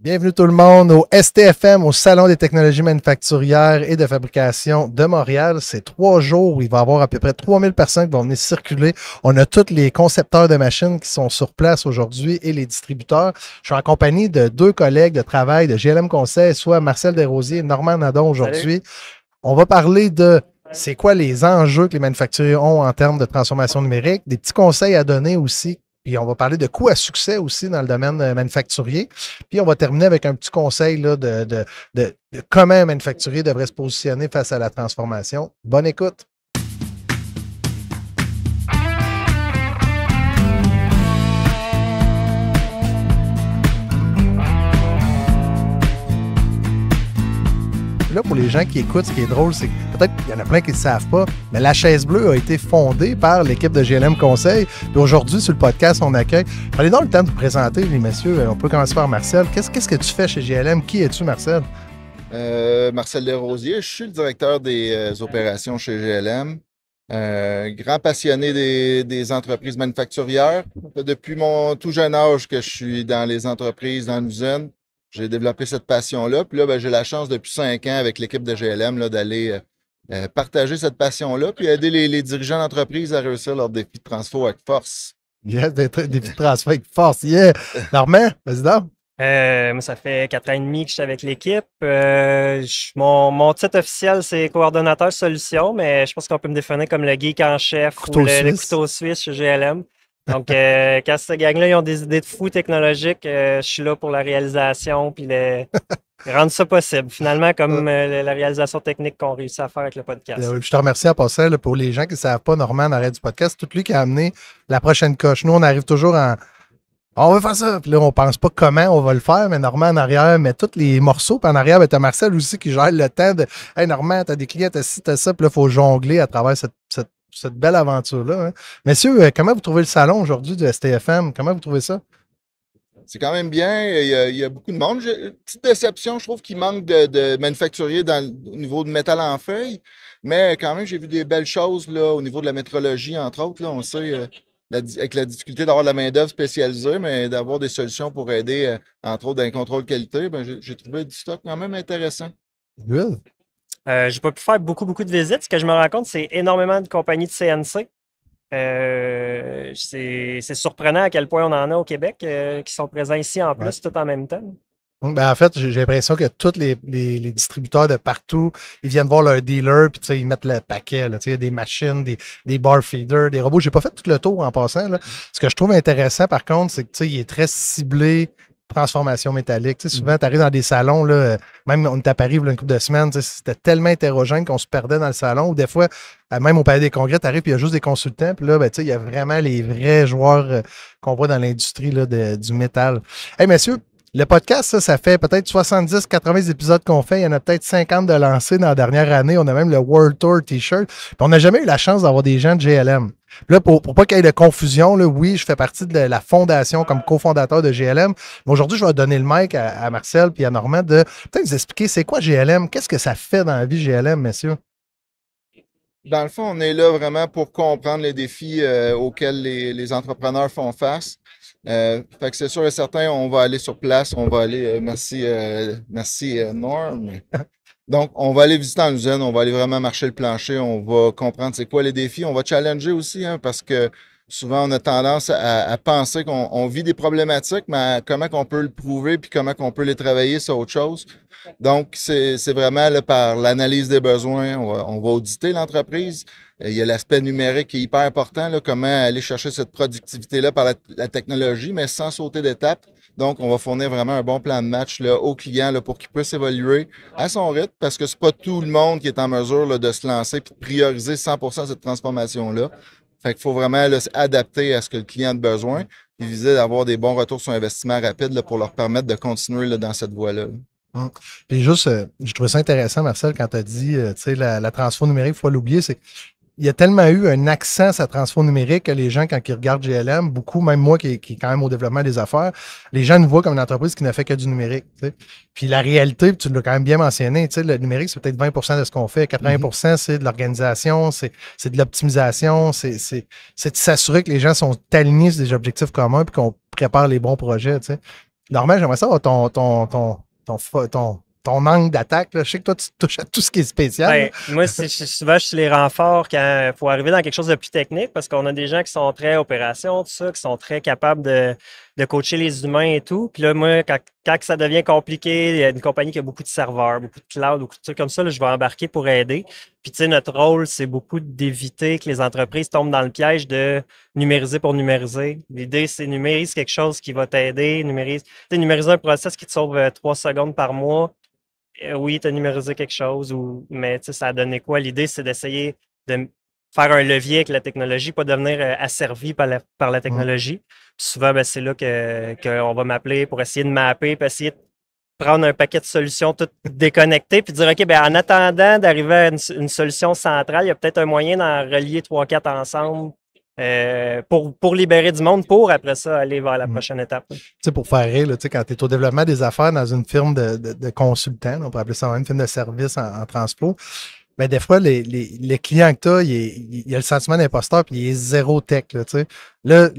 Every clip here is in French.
Bienvenue tout le monde au STFM, au Salon des technologies manufacturières et de fabrication de Montréal. C'est 3 jours où il va y avoir à peu près 3000 personnes qui vont venir circuler. On a tous les concepteurs de machines qui sont sur place aujourd'hui et les distributeurs. Je suis en compagnie de 2 collègues de travail de GLM Conseil, soit Marcel Desrosiers et Normand Nadon aujourd'hui. On va parler de c'est quoi les enjeux que les manufacturiers ont en termes de transformation numérique, des petits conseils à donner aussi. Puis on va parler de coûts à succès aussi dans le domaine manufacturier. Puis on va terminer avec un petit conseil là, de comment un manufacturier devrait se positionner face à la transformation. Bonne écoute! Là, pour les gens qui écoutent, ce qui est drôle, c'est que peut-être qu'il y en a plein qui ne le savent pas, mais la Chaise Bleue a été fondée par l'équipe de GLM Conseil. Puis aujourd'hui, sur le podcast, on accueille. Prenez donc le temps de vous présenter, les messieurs. On peut commencer par Marcel. Qu'est-ce que tu fais chez GLM? Qui es-tu, Marcel? Marcel Desrosiers, je suis le directeur des opérations chez GLM. Grand passionné des entreprises manufacturières. Depuis mon tout jeune âge que je suis dans les entreprises, dans l'usine. J'ai développé cette passion-là. Puis là, j'ai la chance depuis 5 ans avec l'équipe de GLM là, d'aller partager cette passion-là puis aider les dirigeants d'entreprise à réussir leurs défis de transfo avec force. Yes, des défis de transfert avec force. Yeah! Normand, vas-y donc. Moi, ça fait 4 ans et demi que je suis avec l'équipe. Mon titre officiel, c'est coordonnateur solution, mais je pense qu'on peut me définir comme le geek en chef ou le couteau suisse chez GLM. Donc, quand cette gang-là, ils ont des idées de fous technologiques, je suis là pour la réalisation puis rendre ça possible. Finalement, comme la réalisation technique qu'on réussit à faire avec le podcast. Je te remercie en passant. Là, pour les gens qui ne savent pas, Normand, en arrêt du podcast, c'est tout lui qui a amené la prochaine coche. Nous, on arrive toujours en... On va faire ça. Puis là, on pense pas comment on va le faire, mais Normand en arrière met tous les morceaux. Puis en arrière, tu as Marcel aussi qui gère le temps de « Hey, Normand, tu as des clients, tu as ci, tu as ça. » Puis là, il faut jongler à travers cette belle aventure-là. Hein. Messieurs, comment vous trouvez le salon aujourd'hui du STFM? Comment vous trouvez ça? C'est quand même bien. Il y a beaucoup de monde. Petite déception, je trouve qu'il manque de manufacturiers au niveau de métal en feuille. Mais quand même, j'ai vu des belles choses là, au niveau de la métrologie, entre autres. Là, on sait, avec la difficulté d'avoir de la main-d'œuvre spécialisée, mais d'avoir des solutions pour aider, entre autres, dans le contrôle qualité, j'ai trouvé du stock quand même intéressant. Good. J'ai pas pu faire beaucoup de visites. Ce que je me rends compte, c'est énormément de compagnies de CNC. C'est surprenant à quel point on en a au Québec qui sont présents ici en plus, tout en même temps. En fait, j'ai l'impression que tous les distributeurs de partout, ils viennent voir leur dealer, puis ils mettent le paquet. Là, il y a des machines, des bar feeders, des robots. J'ai pas fait tout le tour en passant. Là. Ce que je trouve intéressant, par contre, c'est qu'il est très ciblé transformation métallique. Souvent, tu arrives dans des salons, là, même on est à Paris une couple de semaines, c'était tellement hétérogène qu'on se perdait dans le salon. Ou des fois, même au Palais des Congrès, tu arrives et il y a juste des consultants. Puis là, il y a vraiment les vrais joueurs qu'on voit dans l'industrie du métal. Hey, messieurs, le podcast, ça fait peut-être 70-80 épisodes qu'on fait. Il y en a peut-être 50 de lancés dans la dernière année. On a même le World Tour T-shirt. Puis on n'a jamais eu la chance d'avoir des gens de GLM. Puis là, pour pas qu'il y ait de confusion, là, oui, je fais partie de la fondation comme cofondateur de GLM. Mais aujourd'hui, je vais donner le mic à Marcel et à Normand de peut-être vous expliquer c'est quoi GLM, qu'est-ce que ça fait dans la vie GLM, messieurs? Dans le fond, on est là vraiment pour comprendre les défis auxquels les entrepreneurs font face. Fait que c'est sûr et certain, on va aller sur place, on va aller, merci Norm. Donc, on va aller visiter en usine, on va aller vraiment marcher le plancher, on va comprendre c'est quoi les défis, on va challenger aussi, hein, parce que souvent on a tendance à penser qu'on vit des problématiques, mais comment qu'on peut le prouver puis comment qu'on peut les travailler, c'est autre chose. Donc, c'est vraiment là, par l'analyse des besoins, on va auditer l'entreprise. Il y a l'aspect numérique qui est hyper important, là, comment aller chercher cette productivité-là par la technologie, mais sans sauter d'étape. Donc, on va fournir vraiment un bon plan de match là, au client là, pour qu'il puisse évoluer à son rythme, parce que c'est pas tout le monde qui est en mesure là, de se lancer et de prioriser 100% cette transformation-là. Fait qu'il faut vraiment là, s'adapter à ce que le client a besoin et viser d'avoir des bons retours sur investissement rapides là, pour leur permettre de continuer là, dans cette voie-là. Puis juste, je trouvais ça intéressant, Marcel, quand tu as dit, tu sais, la transfo numérique, il faut l'oublier, c'est il y a tellement eu un accent sur la transfo numérique que les gens, quand ils regardent GLM, beaucoup, même moi qui est quand même au développement des affaires, les gens nous voient comme une entreprise qui n'a fait que du numérique. T'sais. Puis la réalité, tu l'as quand même bien mentionné, le numérique, c'est peut-être 20% de ce qu'on fait. 80%, c'est de l'organisation, c'est de l'optimisation, c'est de s'assurer que les gens sont alignés sur des objectifs communs et qu'on prépare les bons projets. T'sais. Normand, j'aimerais savoir ton angle d'attaque. Je sais que toi, tu touches à tout ce qui est spécial. Ben, moi, souvent, je suis les renforts quand il faut arriver dans quelque chose de plus technique parce qu'on a des gens qui sont très opération, tout ça, qui sont très capables de coacher les humains et tout. Puis là, moi, quand ça devient compliqué, il y a une compagnie qui a beaucoup de serveurs, beaucoup de cloud, beaucoup de trucs comme ça, là, je vais embarquer pour aider. Puis, tu sais, notre rôle, c'est beaucoup d'éviter que les entreprises tombent dans le piège de numériser pour numériser. L'idée, c'est numériser quelque chose qui va t'aider, numériser un process qui te sauve 3 secondes par mois. Oui, tu as numérisé quelque chose, mais ça a donné quoi? L'idée, c'est d'essayer de faire un levier avec la technologie, pas devenir asservi par la technologie. Puis souvent, ben, c'est là qu'on va m'appeler pour essayer de mapper, puis essayer de prendre un paquet de solutions toutes déconnectées, puis dire, OK, ben, en attendant d'arriver à une solution centrale, il y a peut-être un moyen d'en relier 3-4 ensemble pour libérer du monde, pour après ça aller vers la prochaine étape. Tu sais, pour faire rire, là, quand tu es au développement des affaires dans une firme de consultants, on peut appeler ça une firme de service en transpo, ben, des fois, les clients que tu as, il y a le sentiment d'imposteur, puis il est zéro tech. Là, tu sais. Là,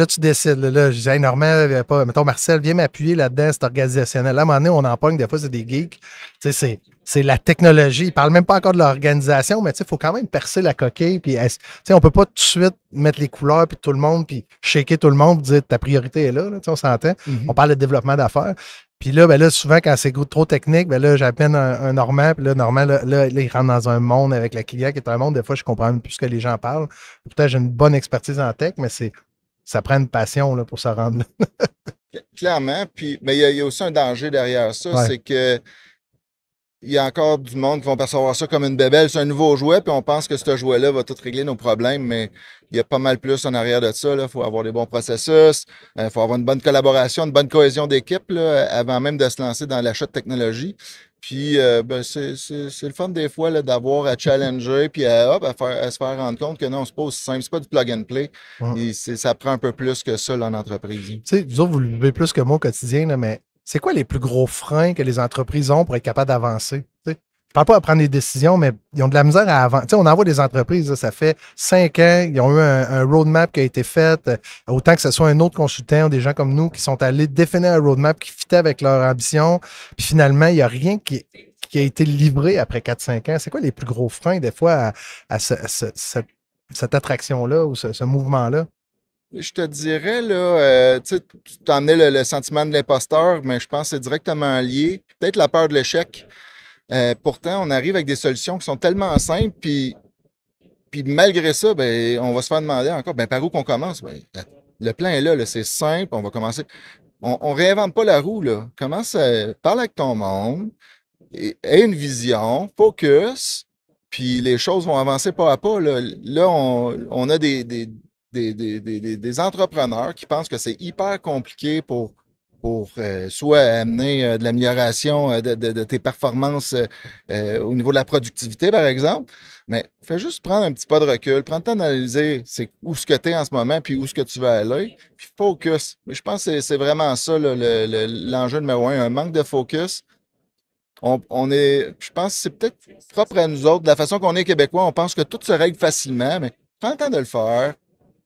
tu décides. Là, je dis, hey, Normand, mettons, Marcel, viens m'appuyer là-dedans, c'est organisationnel. Là, à un moment donné, on en pogne, des fois, c'est des geeks. Tu sais, c'est la technologie. Ils ne parlent même pas encore de l'organisation, mais il faut quand même percer la coquille. Puis, on ne peut pas tout de suite mettre les couleurs, puis tout le monde, puis shaker tout le monde, puis dire ta priorité est là. On s'entend. On parle de développement d'affaires. Puis là, ben là, souvent, quand c'est trop technique, ben là, j'appelle un Normand, puis là, Normand, là, il rentre dans un monde avec le client qui est un monde, des fois, je comprends même plus ce que les gens parlent. Peut-être j'ai une bonne expertise en tech, mais ça prend une passion là, pour se rendre là. Clairement, puis, mais il y a aussi un danger derrière ça, c'est que il y a encore du monde qui vont percevoir ça comme une bébelle. C'est un nouveau jouet, puis on pense que ce jouet-là va tout régler nos problèmes, mais il y a pas mal plus en arrière de ça. Il faut avoir des bons processus, il faut avoir une bonne collaboration, une bonne cohésion d'équipe avant même de se lancer dans l'achat de technologie. Puis ben, c'est le fun des fois d'avoir à challenger, puis à se faire rendre compte que non, c'est pas aussi simple, c'est pas du plug and play. Et ça prend un peu plus que ça là, en entreprise. Tu sais, vous autres, vous le vivez plus que moi au quotidien, là, mais c'est quoi les plus gros freins que les entreprises ont pour être capables d'avancer? Je ne parle pas à prendre des décisions, mais ils ont de la misère à avancer. On envoie des entreprises, là, ça fait 5 ans, ils ont eu un roadmap qui a été fait, autant que ce soit un autre consultant ou des gens comme nous qui sont allés définir un roadmap qui fitait avec leur ambition. Puis finalement, il n'y a rien qui a été livré après 4-5 ans. C'est quoi les plus gros freins, des fois, à cette attraction-là ou ce mouvement-là? Je te dirais, là, tu t'en emmenais le sentiment de l'imposteur, mais je pense que c'est directement lié. Peut-être la peur de l'échec. Pourtant, on arrive avec des solutions qui sont tellement simples, puis malgré ça, ben, on va se faire demander encore, ben, par où qu'on commence? Ben, le plan est là, c'est simple, on va commencer. On réinvente pas la roue, là. Commence à parler avec ton monde, aie une vision, focus, puis les choses vont avancer pas à pas. Là on a des entrepreneurs qui pensent que c'est hyper compliqué pour soit amener de l'amélioration de tes performances au niveau de la productivité, par exemple. Mais fais juste prendre un petit pas de recul, prends le temps d'analyser où ce que tu es en ce moment, puis où ce que tu vas aller, puis focus. Mais je pense que c'est vraiment ça l'enjeu numéro un manque de focus. Je pense que c'est peut-être propre à nous autres. De la façon qu'on est québécois, on pense que tout se règle facilement, mais prends le temps de le faire.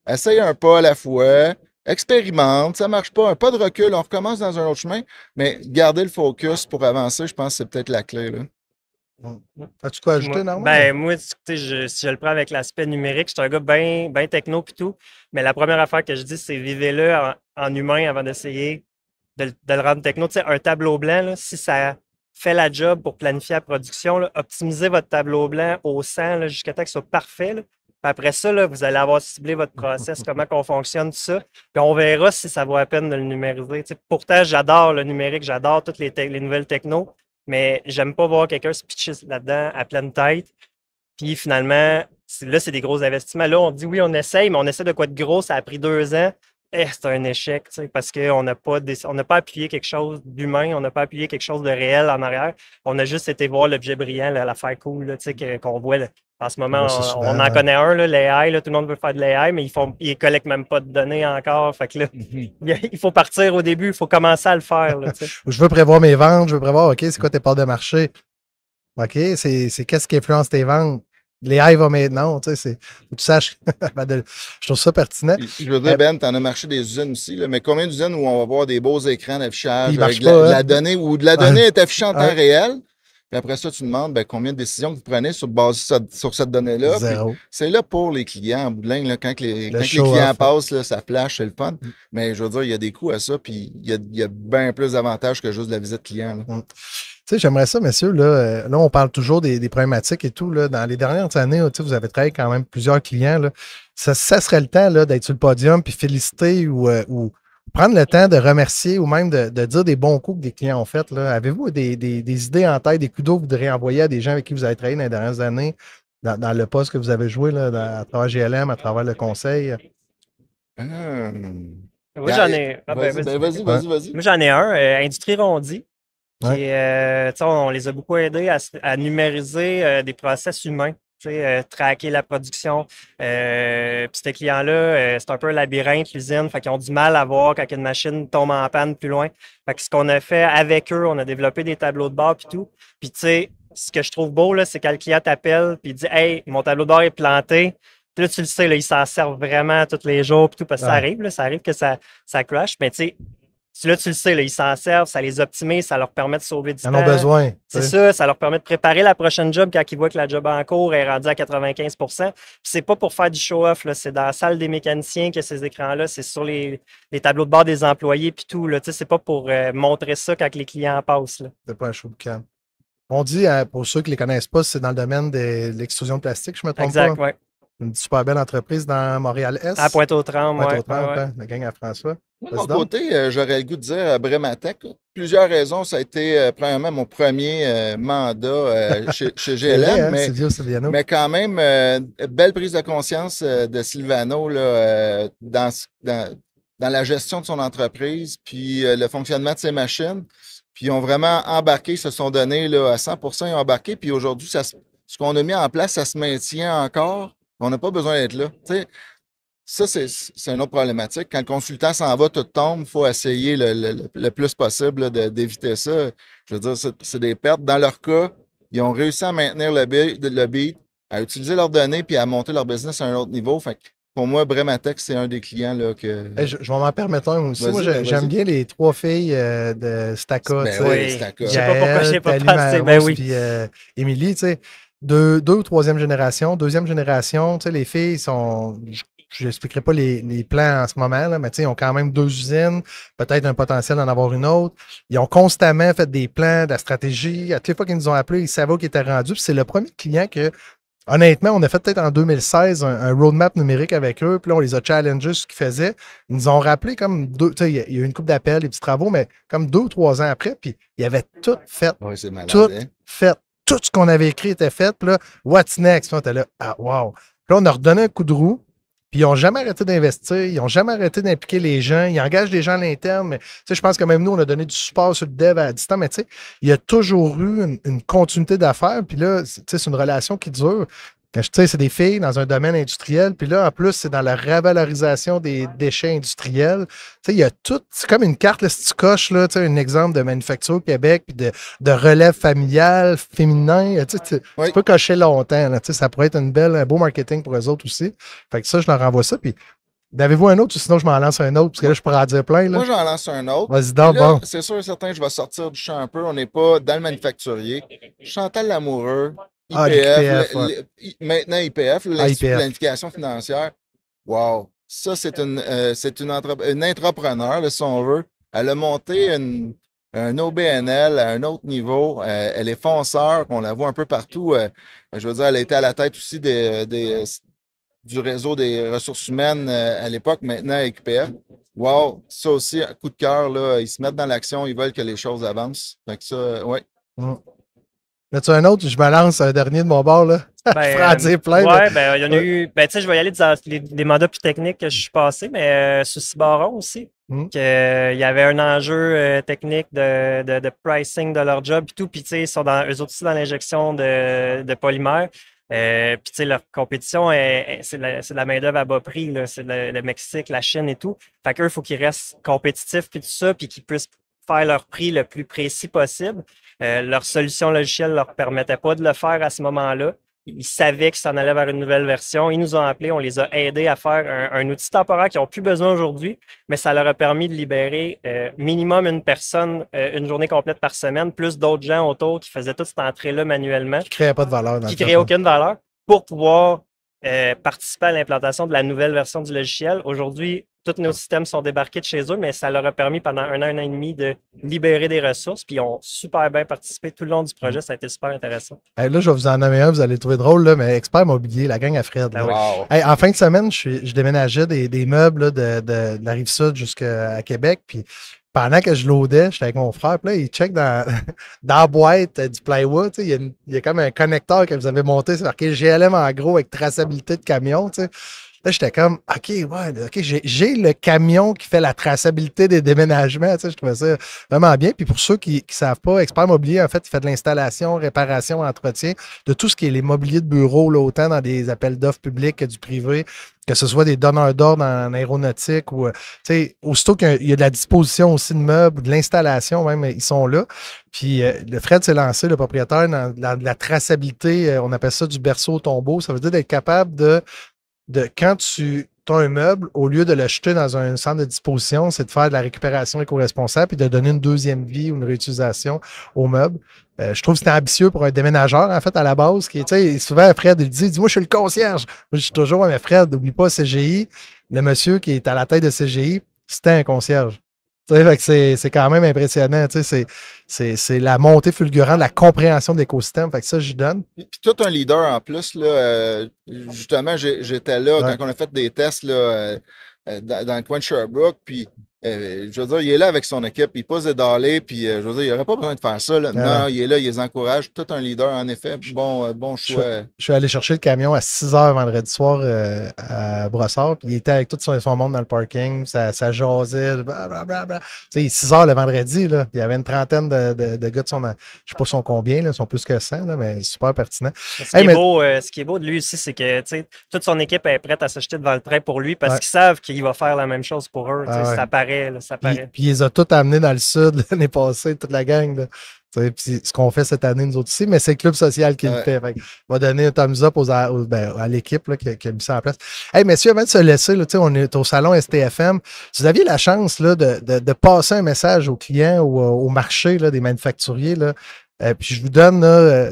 Essaye un pas à la fois, expérimente, ça marche pas, un pas de recul, on recommence dans un autre chemin, mais garder le focus pour avancer, je pense que c'est peut-être la clé. Là. As-tu quoi ajouter, Normand? Ben, moi, si je le prends avec l'aspect numérique, je suis un gars bien techno pis tout, mais la première affaire que je dis, c'est vivez-le en humain avant d'essayer de le rendre techno. Tu sais, un tableau blanc, là, si ça fait la job pour planifier la production, là, optimisez votre tableau blanc au 100 jusqu'à temps qu'il soit parfait. Là. Après ça, là, vous allez avoir ciblé votre process, comment qu'on fonctionne, tout ça. Puis on verra si ça vaut la peine de le numériser. Tu sais, pourtant, j'adore le numérique, j'adore toutes les nouvelles technos, mais j'aime pas voir quelqu'un se pitcher là-dedans à pleine tête. Puis finalement, là, c'est des gros investissements. Là, on dit oui, on essaye, mais on essaie de quoi de gros, ça a pris 2 ans. C'est un échec, tu sais, parce qu'on n'a pas appuyé quelque chose d'humain, on n'a pas appuyé quelque chose de réel en arrière. On a juste été voir l'objet brillant, l'affaire cool, là, tu sais, qu'on voit. Là. En ce moment, on en connaît un, l'AI, tout le monde veut faire de l'AI, mais ils ne collectent même pas de données encore. Fait que là, il faut partir au début, il faut commencer à le faire. Là, je veux prévoir mes ventes, je veux prévoir, OK, c'est quoi tes parts de marché? OK, c'est qu'est-ce qui influence tes ventes? Les Hive are made now, tu sais, faut que tu saches. Je trouve ça pertinent. Je veux dire, Ben, tu en as marché des usines aussi, là, mais combien d'usines où on va voir des beaux écrans d'affichage avec pas, de la donnée, où de la donnée est affichée en temps Ouais. réel? Puis après ça, tu demandes ben, combien de décisions que vous prenez sur cette donnée-là. Zéro. C'est là pour les clients, en bout de ligne, là, quand les clients show-off, passent, là, ça flash, c'est le fun. Mais je veux dire, il y a des coûts à ça, puis il y a bien plus d'avantages que juste la visite client. Là. Tu sais, j'aimerais ça, messieurs, là, on parle toujours des problématiques et tout. Là, dans les dernières années, vous avez travaillé quand même plusieurs clients. Là. Ça serait le temps là, d'être sur le podium puis féliciter ou prendre le temps de remercier ou même de dire des bons coups que des clients ont fait. Avez-vous des idées en tête, des coups d'eau que vous voudriez envoyer à des gens avec qui vous avez travaillé dans les dernières années, dans le poste que vous avez joué là, à travers GLM, à travers le conseil? Moi, j'en ai. Vas-y. Moi, j'en ai un, Industrie Rondi. On les a beaucoup aidés à numériser des process humains, traquer la production. Puis ces clients-là, c'est un peu un labyrinthe, l'usine. Fait qu'ils ont du mal à voir quand une machine tombe en panne plus loin. Fait que ce qu'on a fait avec eux, on a développé des tableaux de bord puis tout. Puis tu sais, ce que je trouve beau, là, c'est quand le client t'appelle puis il dit « Hey, mon tableau de bord est planté ». Puis là, tu le sais, là, ils s'en servent vraiment tous les jours puis tout, parce que ça arrive que ça crash. Mais tu sais, là, tu le sais, là, ils s'en servent, ça les optimise, ça leur permet de sauver du temps. Ils en ont besoin. C'est ça leur permet de préparer la prochaine job quand ils voient que la job en cours est rendue à 95 %. Puis c'est pas pour faire du show-off, c'est dans la salle des mécaniciens que ces écrans-là, c'est sur les tableaux de bord des employés puis tout. C'est pas pour montrer ça quand les clients passent. C'est pas un show de cam. On dit, pour ceux qui ne les connaissent pas, c'est dans le domaine de l'extrusion de plastique, je me trompe pas. Exact, oui. Une super belle entreprise dans Montréal-Est. À Pointe-aux-Trembles, la gang à François. De mon côté, j'aurais le goût de dire Brematech. Plusieurs raisons. Ça a été, premièrement, mon premier mandat chez GLM. Mais quand même, belle prise de conscience de Silvano là, dans la gestion de son entreprise, puis le fonctionnement de ses machines. Puis ils ont vraiment embarqué, se sont donnés là, à 100 %, ils ont embarqué. Puis aujourd'hui, ce qu'on a mis en place, ça se maintient encore. On n'a pas besoin d'être là. T'sais, ça, c'est une autre problématique. Quand le consultant s'en va, tout tombe, il faut essayer le plus possible d'éviter ça. Je veux dire, c'est des pertes. Dans leur cas, ils ont réussi à maintenir le beat, à utiliser leurs données puis à monter leur business à un autre niveau. Fait que pour moi, Brematech, c'est un des clients là, que. Je vais m'en permettre un aussi. Moi, j'aime bien les trois filles de Staka. Oui, Staka. Je sais pas pourquoi je n'ai pas passé. Puis Émilie, tu sais. Deux ou troisième génération. Deuxième génération, tu sais, les filles sont. Je n'expliquerai pas les plans en ce moment, là, mais ils ont quand même 2 usines, peut-être un potentiel d'en avoir une autre. Ils ont constamment fait des plans, de la stratégie. À toutes les fois qu'ils nous ont appelés, ils savaient où ils étaient rendus. Puis c'est le premier client que, honnêtement, on a fait peut-être en 2016 un roadmap numérique avec eux. Puis là, on les a challengés sur ce qu'ils faisaient. Ils nous ont rappelé comme il y a eu une couple d'appels, des petits travaux, mais comme 2 ou 3 ans après, puis ils avaient tout fait. Oui, c'est malade. Tout fait. Tout ce qu'on avait écrit était fait. Puis là, what's next? Puis on était là, ah, wow. Puis là, on a redonné un coup de roue. Puis ils n'ont jamais arrêté d'investir, ils n'ont jamais arrêté d'impliquer les gens, ils engagent des gens à l'interne, mais je pense que même nous, on a donné du support sur le dev à distance, mais il y a toujours eu une continuité d'affaires, puis là, c'est une relation qui dure. C'est des filles dans un domaine industriel, puis là, en plus, c'est dans la revalorisation des déchets industriels. Il y a tout, c'est comme une carte, là, si tu coches, là, un exemple de manufacture au Québec, puis de relève familiale, féminin, tu peux cocher longtemps. Là, ça pourrait être un beau marketing pour eux autres aussi. Fait que ça, je leur renvoie ça. Puis, avez-vous un autre, ou sinon je m'en lance un autre, parce que là, je pourrais en dire plein. Là. Moi, j'en lance un autre. Vas-y donc, bon. C'est sûr et certain, je vais sortir du champ un peu. On n'est pas dans le manufacturier. Chantal Lamoureux. IPF, maintenant IPF, l'Institut de planification financière. Wow! Ça, c'est une entrepreneur, là, si on veut. Elle a monté un OBNL à un autre niveau. Elle est fonceur, on la voit un peu partout. Je veux dire, elle a été à la tête aussi du réseau des ressources humaines à l'époque, maintenant avec IPF. Wow! Ça aussi, un coup de cœur, là, ils se mettent dans l'action, ils veulent que les choses avancent. Fait que ça, oui. As-tu un autre? Je me lance un dernier de mon bord, là. Je ferai en dire plein. Oui, il y en a eu. Je vais y aller dans les mandats plus techniques que je suis passé, mais sous Cibaron aussi. Il y avait un enjeu technique de pricing de leur job et tout. Puis, ils sont eux autres aussi dans l'injection de polymères. Puis, leur compétition, c'est de la main-d'œuvre à bas prix. C'est le Mexique, la Chine et tout. Fait qu'eux, il faut qu'ils restent compétitifs puis tout ça, puis qu'ils puissent faire leur prix le plus précis possible. Leur solution logicielle ne leur permettait pas de le faire à ce moment-là. ils savaient qu'ils s'en allaient vers une nouvelle version. Ils nous ont appelés, on les a aidés à faire un outil temporaire qu'ils n'ont plus besoin aujourd'hui, mais ça leur a permis de libérer minimum une personne une journée complète par semaine, plus d'autres gens autour qui faisaient toute cette entrée-là manuellement. Qui ne créaient pas de valeur. Qui ne créaient aucune valeur pour pouvoir participer à l'implantation de la nouvelle version du logiciel. Aujourd'hui, tous nos systèmes sont débarqués de chez eux, mais ça leur a permis pendant un an et demi de libérer des ressources, puis ils ont super bien participé tout le long du projet. Ça a été super intéressant. Là, je vais vous en nommer un, vous allez le trouver drôle, là, mais Expert Mobilier, la gang à Fred. Ah oui. En fin de semaine, je déménageais des meubles là, de la Rive-Sud jusqu'à Québec, puis pendant que je loadais, j'étais avec mon frère, puis là, il check dans la boîte du plywood, il y a comme un connecteur que vous avez monté, c'est marqué GLM en gros avec traçabilité de camion, tu sais. Là, j'étais comme, OK, j'ai le camion qui fait la traçabilité des déménagements. Tu sais, je trouvais ça vraiment bien. Puis pour ceux qui ne savent pas, Expert Mobilier, en fait, il fait de l'installation, réparation, entretien de tout ce qui est les mobiliers de bureau, là, autant dans des appels d'offres publics que du privé, que ce soit des donneurs d'ordre en aéronautique ou, tu sais, aussitôt qu'il y a de la disposition aussi de meubles, de l'installation même, ils sont là. Puis le Fred s'est lancé, le propriétaire, dans la traçabilité, on appelle ça du berceau au tombeau. Ça veut dire d'être capable de quand tu as un meuble, au lieu de le jeter dans un centre de disposition, c'est de faire de la récupération éco-responsable et de donner une deuxième vie ou une réutilisation au meuble. Je trouve que c'était ambitieux pour un déménageur, en fait, à la base, qui, tu sais, souvent, Fred, il dit, moi, je suis le concierge. Moi, je suis toujours, mais Fred, n'oublie pas CGI. Le monsieur qui est à la tête de CGI, c'était un concierge. C'est quand même impressionnant. C'est la montée fulgurante de la compréhension de l'écosystème. Fait que ça, j'y donne. Puis toi, un leader en plus. Là, justement, j'étais là quand on a fait des tests là, dans le coin de Sherbrooke. Puis, je veux dire, il est là avec son équipe. Il pose des dallés. Puis, je veux dire, il n'aurait pas besoin de faire ça. Là. Non, il est là, il les encourage. Tout un leader, en effet. Bon choix. Je suis allé chercher le camion à 6 h vendredi soir à Brossard. Puis il était avec tout son monde dans le parking. Ça jasait. Blablabla. Tu sais, 6 h le vendredi, là, il y avait une trentaine de gars de son. Je ne sais pas son combien, là, ils sont plus que 100, là, mais super pertinent. Ce qui est beau de lui aussi, c'est que toute son équipe est prête à se jeter devant le train pour lui parce qu'ils savent qu'il va faire la même chose pour eux. Ça paraît. Là, ça paraît. Puis ils les ont tous amenés dans le sud l'année passée, toute la gang. Là. Puis ce qu'on fait cette année, nous autres ici, mais c'est le club social qui le fait. On va donner un thumbs up à l'équipe là, qui a mis ça en place. Hey, messieurs, avant de se laisser, là, on est au salon STFM. Si vous aviez la chance là, de passer un message aux clients ou au marché là, des manufacturiers, là, puis je vous donne là,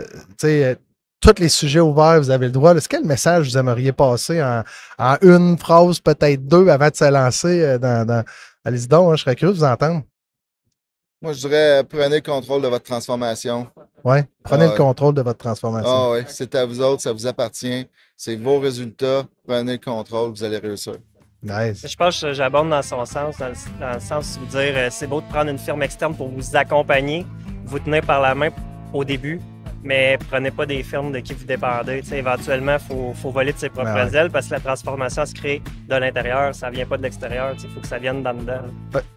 tous les sujets ouverts, vous avez le droit. Quel message vous aimeriez passer en une phrase, peut-être deux, avant de se lancer allez-y donc, je serais curieux de vous entendre. Moi, je dirais, prenez le contrôle de votre transformation. Oui, prenez le contrôle de votre transformation. Ah oui, c'est à vous autres, ça vous appartient. C'est vos résultats. Prenez le contrôle, vous allez réussir. Nice. Je pense que j'abonde dans son sens, dans le sens de vous dire, c'est beau de prendre une firme externe pour vous accompagner, vous tenir par la main au début, mais prenez pas des firmes de qui vous dépendez. Éventuellement, il faut voler de ses propres ailes parce que la transformation elle se crée de l'intérieur, ça vient pas de l'extérieur. Il faut que ça vienne d'en dedans.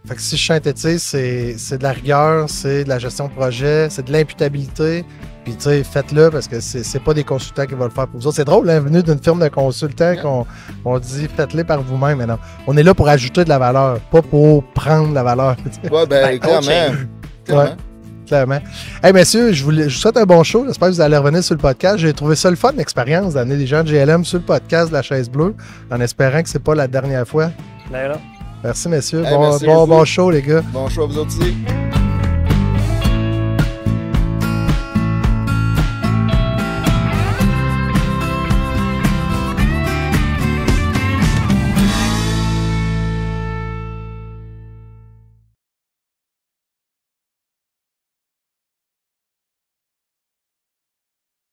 Fait que si je synthétise, c'est de la rigueur, c'est de la gestion de projet, c'est de l'imputabilité. Puis, faites-le parce que c'est pas des consultants qui vont le faire pour vous autres. C'est drôle, hein, venu d'une firme de consultants qu'on dit faites-le par vous-même. Mais non, on est là pour ajouter de la valeur, pas pour prendre la valeur. Oui, bien, clairement. Clairement. Hey, messieurs, je vous souhaite un bon show. J'espère que vous allez revenir sur le podcast. J'ai trouvé ça le fun, l'expérience d'amener des gens de GLM sur le podcast de la Chaise Bleue, en espérant que c'est pas la dernière fois. Là. Merci, messieurs. Hey, bon show, les gars. Bon show à vous aussi.